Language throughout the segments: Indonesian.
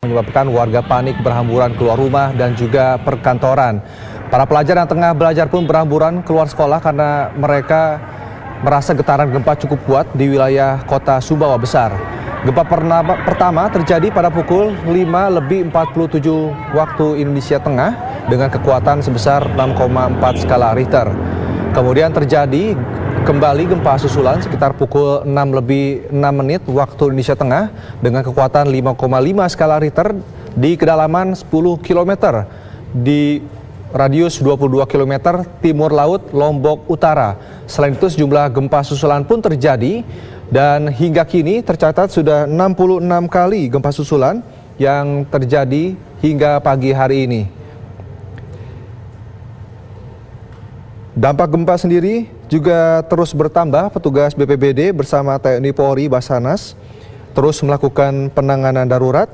menyebabkan warga panik berhamburan keluar rumah dan juga perkantoran. Para pelajar yang tengah belajar pun berhamburan keluar sekolah karena mereka merasa getaran gempa cukup kuat di wilayah kota Sumbawa Besar. Gempa pertama terjadi pada pukul 5:47 waktu Indonesia Tengah dengan kekuatan sebesar 6,4 skala Richter. Kemudian terjadi kembali gempa susulan sekitar pukul 6:06 waktu Indonesia Tengah dengan kekuatan 5,5 skala Richter di kedalaman 10 km di radius 22 km timur laut Lombok Utara. Selain itu sejumlah gempa susulan pun terjadi dan hingga kini tercatat sudah 66 kali gempa susulan yang terjadi hingga pagi hari ini. Dampak gempa sendiri juga terus bertambah. Petugas BPBD bersama TNI Polri Basarnas terus melakukan penanganan darurat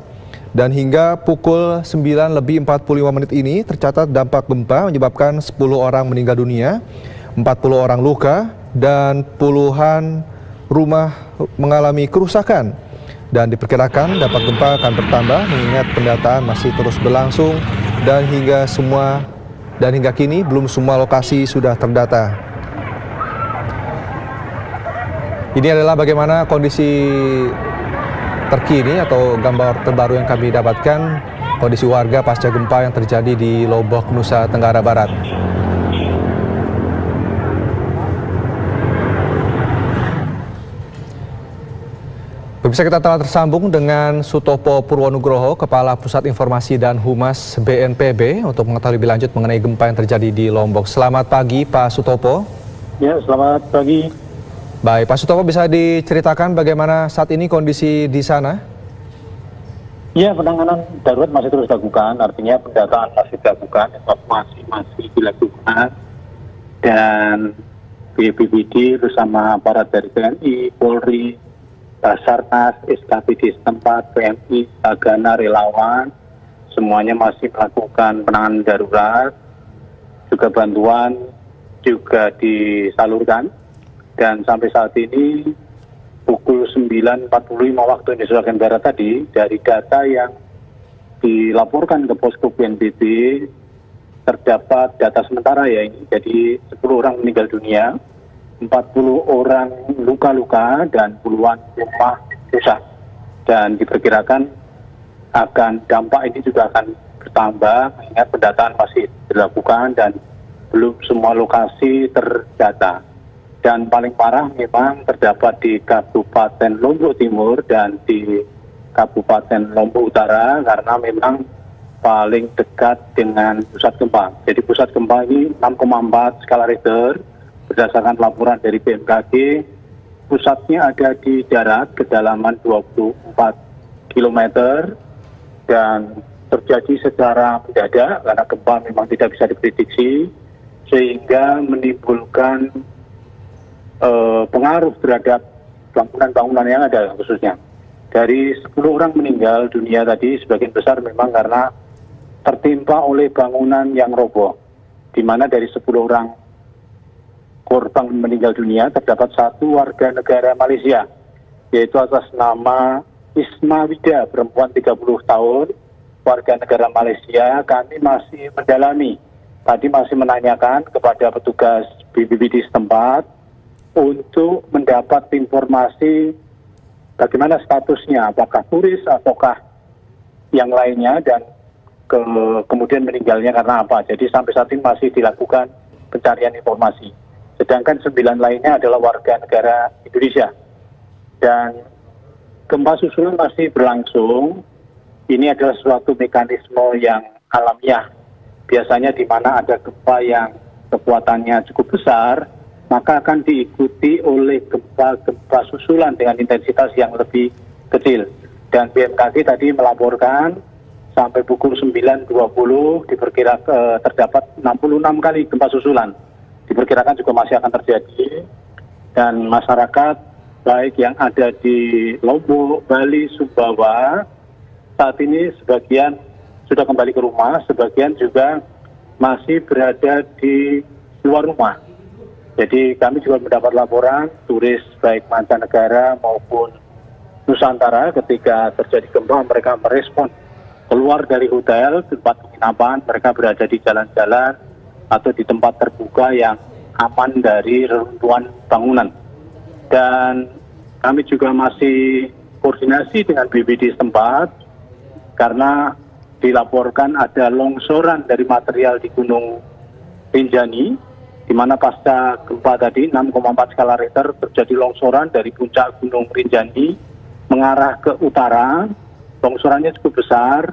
dan hingga pukul 9:45 ini tercatat dampak gempa menyebabkan 10 orang meninggal dunia, 40 orang luka dan puluhan rumah mengalami kerusakan. Dan diperkirakan dampak gempa akan bertambah mengingat pendataan masih terus berlangsung dan hingga kini belum semua lokasi sudah terdata. Ini adalah bagaimana kondisi terkini atau gambar terbaru yang kami dapatkan kondisi warga pasca gempa yang terjadi di Lombok, Nusa Tenggara Barat. Pemirsa, kita telah tersambung dengan Sutopo Purwonugroho, Kepala Pusat Informasi dan Humas BNPB untuk mengetahui lebih lanjut mengenai gempa yang terjadi di Lombok. Selamat pagi Pak Sutopo. Ya, selamat pagi. Baik, Pak Sutopo, bisa diceritakan bagaimana saat ini kondisi di sana? Ya, penanganan darurat masih terus dilakukan, artinya pendataan masih dilakukan, evakuasi masih dilakukan, dan BPBD bersama aparat dari TNI, Polri, Basarnas, SKPD setempat, PMI, Tagana, relawan, semuanya masih melakukan penanganan darurat, juga bantuan juga disalurkan. Dan sampai saat ini pukul 9:45 waktu Indonesia Barat tadi, dari data yang dilaporkan ke posko BNPB terdapat data sementara ya ini, jadi 10 orang meninggal dunia, 40 orang luka-luka dan puluhan rumah rusak. Dan diperkirakan dampak ini juga akan bertambah mengingat pendataan masih dilakukan dan belum semua lokasi terdata. Dan paling parah memang terdapat di Kabupaten Lombok Timur dan di Kabupaten Lombok Utara karena memang paling dekat dengan pusat gempa. Jadi pusat gempa ini 6,4 skala Richter. Berdasarkan laporan dari BMKG, pusatnya ada di darat kedalaman 24 km dan terjadi secara mendadak karena gempa memang tidak bisa diprediksi sehingga menimbulkan pengaruh terhadap bangunan-bangunan yang ada khususnya. Dari 10 orang meninggal dunia tadi sebagian besar memang karena tertimpa oleh bangunan yang roboh, di mana dari 10 orang korban meninggal dunia terdapat 1 warga negara Malaysia, yaitu atas nama Isma Wida, perempuan 30 tahun, warga negara Malaysia. Kami masih mendalami, tadi masih menanyakan kepada petugas BPBD setempat untuk mendapat informasi bagaimana statusnya, apakah turis ataukah yang lainnya, dan kemudian meninggalnya karena apa. Jadi sampai saat ini masih dilakukan pencarian informasi. Sedangkan 9 lainnya adalah warga negara Indonesia. Dan gempa susulan masih berlangsung. Ini adalah suatu mekanisme yang alamiah. Biasanya di mana ada gempa yang kekuatannya cukup besar, maka akan diikuti oleh gempa-gempa susulan dengan intensitas yang lebih kecil. Dan BMKG tadi melaporkan sampai pukul 9:20 diperkirakan terdapat 66 kali gempa susulan. Diperkirakan juga masih akan terjadi, dan masyarakat baik yang ada di Lombok, Bali, Sumbawa saat ini sebagian sudah kembali ke rumah, sebagian juga masih berada di luar rumah. Jadi kami juga mendapat laporan turis baik mancanegara maupun Nusantara ketika terjadi gempa mereka merespon keluar dari hotel, tempat penginapan, mereka berada di jalan-jalan atau di tempat terbuka yang aman dari reruntuhan bangunan. Dan kami juga masih koordinasi dengan BPBD setempat karena dilaporkan ada longsoran dari material di Gunung Rinjani, di mana pasca gempa tadi 6,4 skala Richter terjadi longsoran dari puncak Gunung Rinjani mengarah ke utara. Longsorannya cukup besar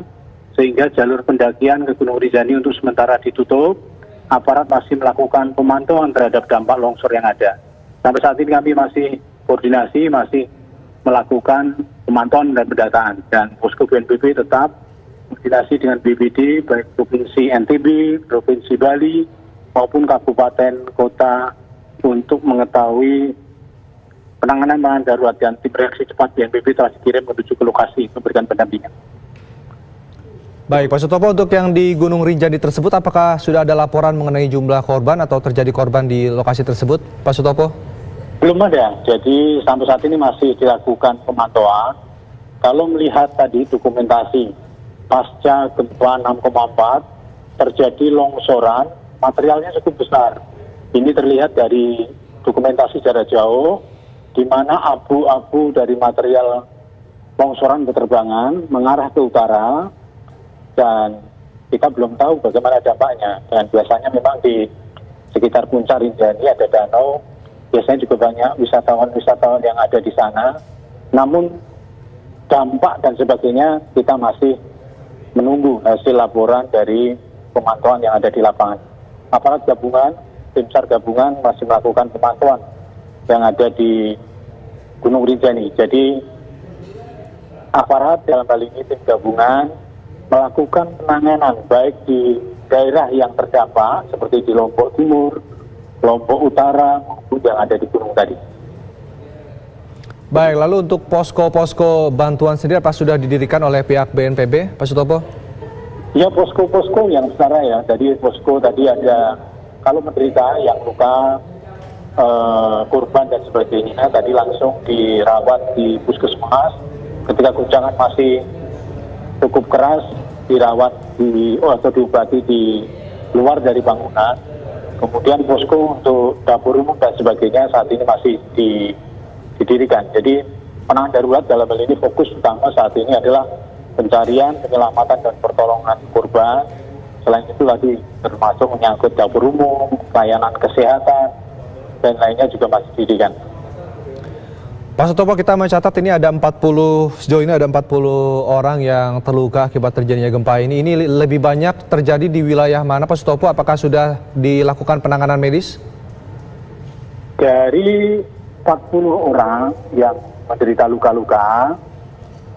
sehingga jalur pendakian ke Gunung Rinjani untuk sementara ditutup. Aparat masih melakukan pemantauan terhadap dampak longsor yang ada. Sampai saat ini kami masih koordinasi, masih melakukan pemantauan dan pendataan. Dan posko BNPB tetap koordinasi dengan BPBD, baik Provinsi NTB, Provinsi Bali, maupun kabupaten, kota, untuk mengetahui penanganan darurat. Dan tim reaksi cepat BNPB telah dikirim menuju ke lokasi untuk memberikan pendampingan. Baik, Pak Sutopo, untuk yang di Gunung Rinjani tersebut, apakah sudah ada laporan mengenai jumlah korban atau terjadi korban di lokasi tersebut, Pak Sutopo? Belum ada, jadi sampai saat ini masih dilakukan pemantauan. Kalau melihat tadi dokumentasi pasca gempa 6,4 terjadi longsoran, materialnya cukup besar. Ini terlihat dari dokumentasi jarak jauh, di mana abu-abu dari material longsoran berterbangan mengarah ke utara, dan kita belum tahu bagaimana dampaknya. Dan biasanya memang di sekitar puncak Rinjani ada danau, biasanya juga banyak wisatawan-wisatawan yang ada di sana. Namun dampak dan sebagainya kita masih menunggu hasil laporan dari pemantauan yang ada di lapangan. Aparat gabungan, tim SAR gabungan masih melakukan pemantauan yang ada di Gunung Rinjani. Jadi aparat dalam hal ini tim gabungan melakukan penanganan baik di daerah yang terdampak seperti di Lombok Timur, Lombok Utara, maupun yang ada di gunung tadi. Baik, lalu untuk posko-posko bantuan sendiri apa sudah didirikan oleh pihak BNPB, Pak Sutopo? Ya, posko-posko yang setara ya. Jadi posko tadi ada, kalau menderita yang luka, korban dan sebagainya, tadi langsung dirawat di puskesmas. Ketika guncangan masih cukup keras, dirawat atau diobati di luar dari bangunan. Kemudian posko untuk dapur umum dan sebagainya saat ini masih didirikan. Jadi penanganan darurat dalam hal ini fokus utama saat ini adalah pencarian, penyelamatan dan pertolongan korban. Selain itu lagi termasuk menyangkut dapur umum, layanan kesehatan, dan lainnya juga masih didirikan. Pak Sutopo, kita mencatat ini ada 40, sejauh ini ada 40 orang yang terluka akibat terjadinya gempa ini. Ini lebih banyak terjadi di wilayah mana, Pak Sutopo? Apakah sudah dilakukan penanganan medis? Dari 40 orang yang menderita luka-luka,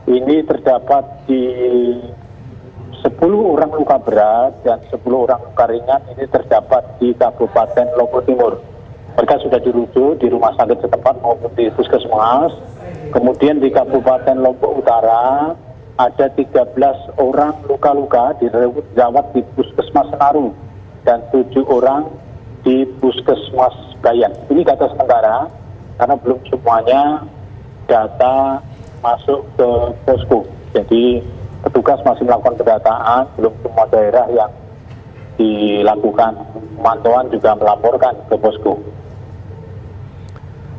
ini terdapat di 10 orang luka berat dan 10 orang luka ringan ini terdapat di Kabupaten Lombok Timur. Mereka sudah dirujuk di rumah sakit setempat maupun di puskesmas. Kemudian di Kabupaten Lombok Utara ada 13 orang luka-luka dirawat di Puskesmas Senaru dan 7 orang di Puskesmas Bayan. Ini data sementara karena belum semuanya data masuk ke posko. Jadi petugas masih melakukan pendataan, belum semua daerah yang dilakukan pemantauan juga melaporkan ke posko.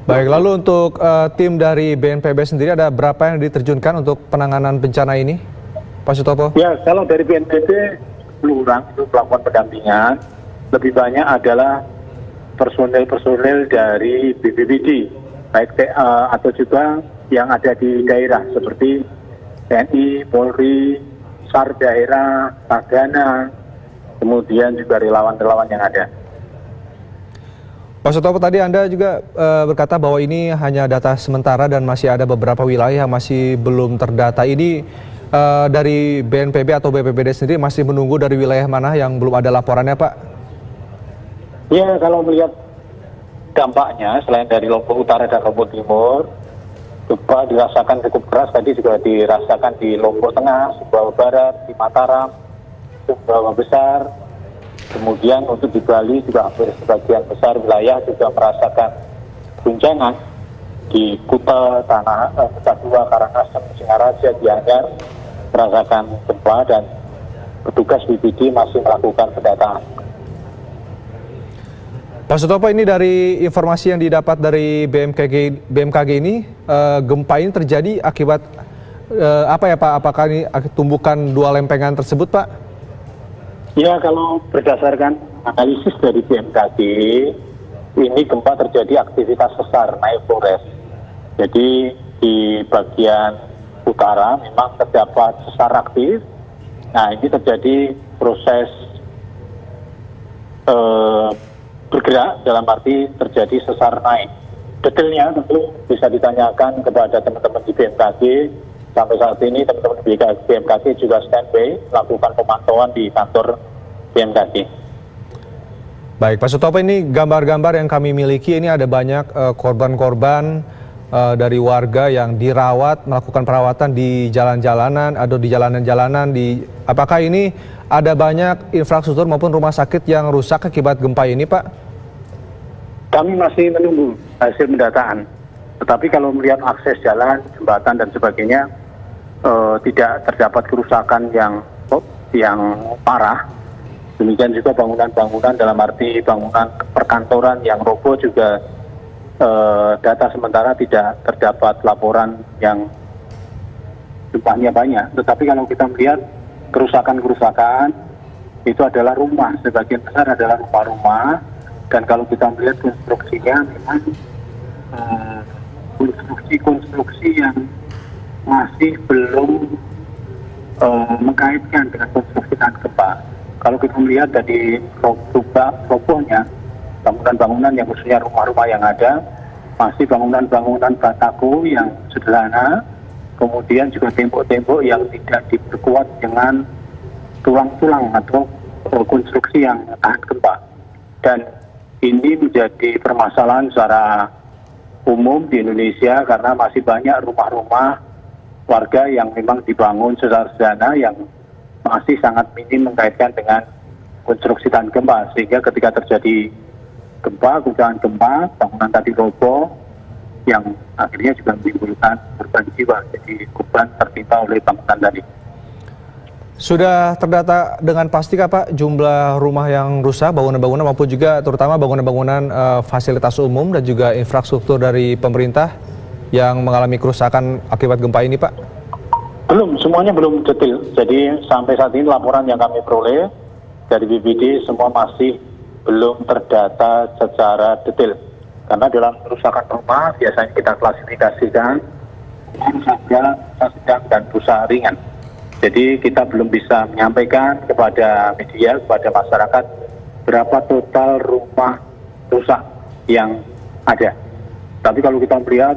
Baik, lalu untuk tim dari BNPB sendiri ada berapa yang diterjunkan untuk penanganan bencana ini, Pak Sutopo? Ya, kalau dari BNPB 10 orang itu melakukan pendampingan, lebih banyak adalah personel-personel dari BPBD, baik atau juga yang ada di daerah seperti TNI, Polri, SAR daerah, Tagana, kemudian juga relawan-relawan yang ada. Pak Sutopo, tadi Anda juga berkata bahwa ini hanya data sementara dan masih ada beberapa wilayah yang masih belum terdata. Ini dari BNPB atau BPBD sendiri masih menunggu dari wilayah mana yang belum ada laporannya, Pak? Ya, kalau melihat dampaknya selain dari Lombok Utara dan Lombok Timur, gempa dirasakan cukup keras, tadi juga dirasakan di Lombok Tengah, Sumbawa Barat, di Mataram, Sumbawa Besar. Kemudian untuk di Bali juga hampir sebagian besar wilayah juga merasakan guncangan di Kuta, Nusa Dua, Karangasem, Singaraja, Gianyar, merasakan gempa dan petugas BPD masih melakukan pendataan. Pak Sutopo, ini dari informasi yang didapat dari BMKG ini, gempa ini terjadi akibat apa ya Pak? Apakah ini tumbukan dua lempengan tersebut Pak? Ya, kalau berdasarkan analisis dari BMKG, ini gempa terjadi aktivitas sesar naik Flores. Jadi di bagian utara memang terdapat sesar aktif. Nah, ini terjadi proses bergerak, dalam arti terjadi sesar naik. Detailnya tentu bisa ditanyakan kepada teman-teman di BMKG. Sampai saat ini teman-teman di BMKG juga standby melakukan pemantauan di kantor BMKG. Baik, Pak Sutopo, ini gambar-gambar yang kami miliki ini ada banyak korban-korban dari warga yang dirawat, melakukan perawatan di jalan-jalanan atau di jalanan-jalanan. Apakah ini ada banyak infrastruktur maupun rumah sakit yang rusak akibat gempa ini, Pak? Kami masih menunggu hasil pendataan. Tetapi kalau melihat akses jalan, jembatan dan sebagainya, tidak terdapat kerusakan yang parah. Demikian juga bangunan-bangunan dalam arti bangunan perkantoran yang roboh juga data sementara tidak terdapat laporan yang jumlahnya banyak. Tetapi kalau kita melihat kerusakan-kerusakan itu adalah rumah, sebagian besar adalah rumah-rumah, dan kalau kita melihat konstruksinya memang konstruksi-konstruksi yang masih belum mengkaitkan dengan konstruksi tahan gempa. Kalau kita melihat dari robohnya bangunan-bangunan yang khususnya rumah-rumah yang ada, masih bangunan-bangunan batako yang sederhana, kemudian juga tembok-tembok yang tidak diperkuat dengan tulang-tulang atau konstruksi yang tahan gempa. Dan ini menjadi permasalahan secara umum di Indonesia karena masih banyak rumah-rumah warga yang memang dibangun secara sederhana yang masih sangat minim mengkaitkan dengan konstruksi tahan gempa, sehingga ketika terjadi gempa, guncangan gempa, bangunan tadi roboh yang akhirnya juga menimbulkan korban jiwa. Jadi korban tertimpa oleh bangunan tadi. Sudah terdata dengan pasti Pak jumlah rumah yang rusak, bangunan-bangunan maupun juga terutama bangunan-bangunan fasilitas umum dan juga infrastruktur dari pemerintah yang mengalami kerusakan akibat gempa ini Pak? Belum, semuanya belum detail. Jadi sampai saat ini laporan yang kami peroleh dari BPD semua masih belum terdata secara detail. Karena dalam kerusakan rumah biasanya kita klasifikasikan rusak berat, rusak sedang, dan rusak ringan. Jadi kita belum bisa menyampaikan kepada media, kepada masyarakat berapa total rumah rusak yang ada. Tapi kalau kita melihat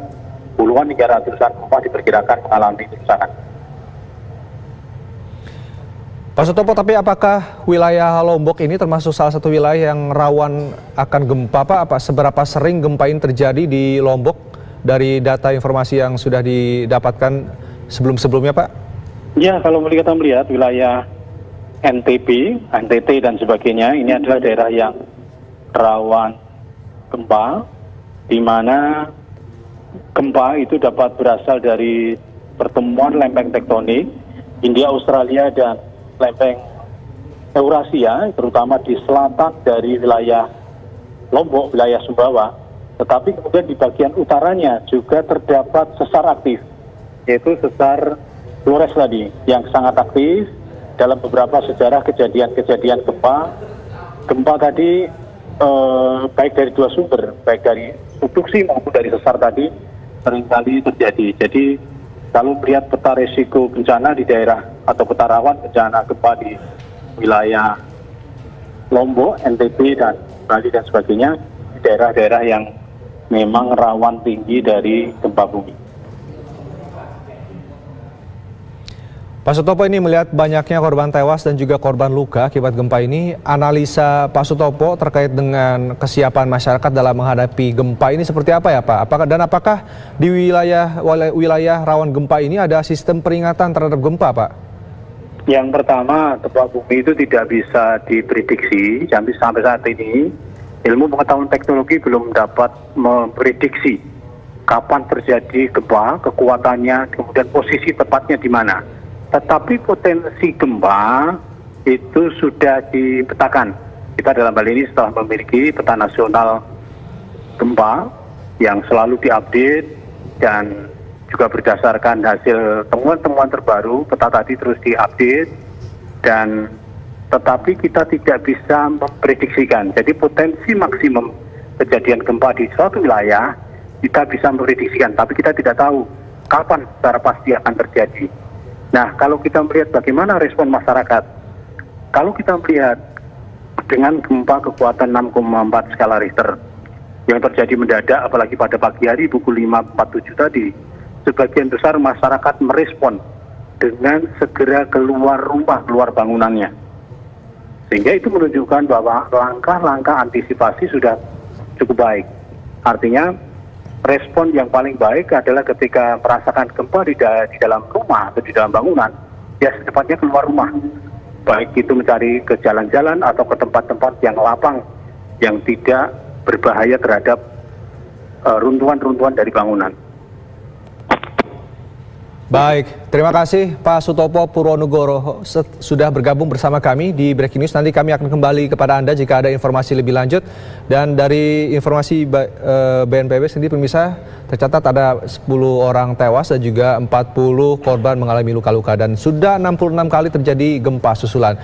puluhan hingga ratusan rumah diperkirakan mengalami kerusakan. Pak Sutopo, tapi apakah wilayah Lombok ini termasuk salah satu wilayah yang rawan akan gempa Pak? Seberapa sering gempa ini terjadi di Lombok dari data informasi yang sudah didapatkan sebelum-sebelumnya Pak? Ya, kalau kita melihat wilayah NTB, NTT dan sebagainya, ini adalah daerah yang rawan gempa, di mana gempa itu dapat berasal dari pertemuan lempeng tektonik India, Australia, dan lempeng Eurasia, terutama di selatan dari wilayah Lombok, wilayah Sumbawa. Tetapi kemudian di bagian utaranya juga terdapat sesar aktif, yaitu sesar Flores tadi, yang sangat aktif dalam beberapa sejarah kejadian-kejadian gempa. Gempa tadi baik dari dua sumber, baik dari subduksi maupun dari sesar tadi, seringkali terjadi. Jadi kalau melihat peta risiko bencana di daerah atau peta rawan bencana gempa di wilayah Lombok, NTB, dan Bali dan sebagainya, di daerah-daerah yang memang rawan tinggi dari gempa bumi. Pak Sutopo, ini melihat banyaknya korban tewas dan juga korban luka akibat gempa ini, analisa Pak Sutopo terkait dengan kesiapan masyarakat dalam menghadapi gempa ini seperti apa ya Pak? Apakah di wilayah rawan gempa ini ada sistem peringatan terhadap gempa Pak? Yang pertama, gempa bumi itu tidak bisa diprediksi. Sampai saat ini, ilmu pengetahuan teknologi belum dapat memprediksi kapan terjadi gempa, kekuatannya, kemudian posisi tepatnya di mana. tetapi potensi gempa itu sudah dipetakan. Kita dalam hal ini setelah memiliki peta nasional gempa yang selalu diupdate dan juga berdasarkan hasil temuan-temuan terbaru, peta tadi terus diupdate, dan tetapi kita tidak bisa memprediksikan. Jadi potensi maksimum kejadian gempa di suatu wilayah kita bisa memprediksikan, tapi kita tidak tahu kapan secara pasti akan terjadi. Nah, kalau kita melihat bagaimana respon masyarakat, kalau kita melihat dengan gempa kekuatan 6,4 skala Richter yang terjadi mendadak, apalagi pada pagi hari pukul 5.47 tadi, sebagian besar masyarakat merespon dengan segera keluar rumah, keluar bangunannya. Sehingga itu menunjukkan bahwa langkah-langkah antisipasi sudah cukup baik. Artinya respon yang paling baik adalah ketika merasakan gempa di dalam rumah atau di dalam bangunan, ya secepatnya keluar rumah. Baik itu mencari ke jalan-jalan atau ke tempat-tempat yang lapang, yang tidak berbahaya terhadap runtuhan-runtuhan dari bangunan. Baik, terima kasih Pak Sutopo Purwonugoro sudah bergabung bersama kami di Breaking News. Nanti kami akan kembali kepada Anda jika ada informasi lebih lanjut. Dan dari informasi BNPB sendiri pemirsa, tercatat ada 10 orang tewas dan juga 40 korban mengalami luka-luka dan sudah 66 kali terjadi gempa susulan.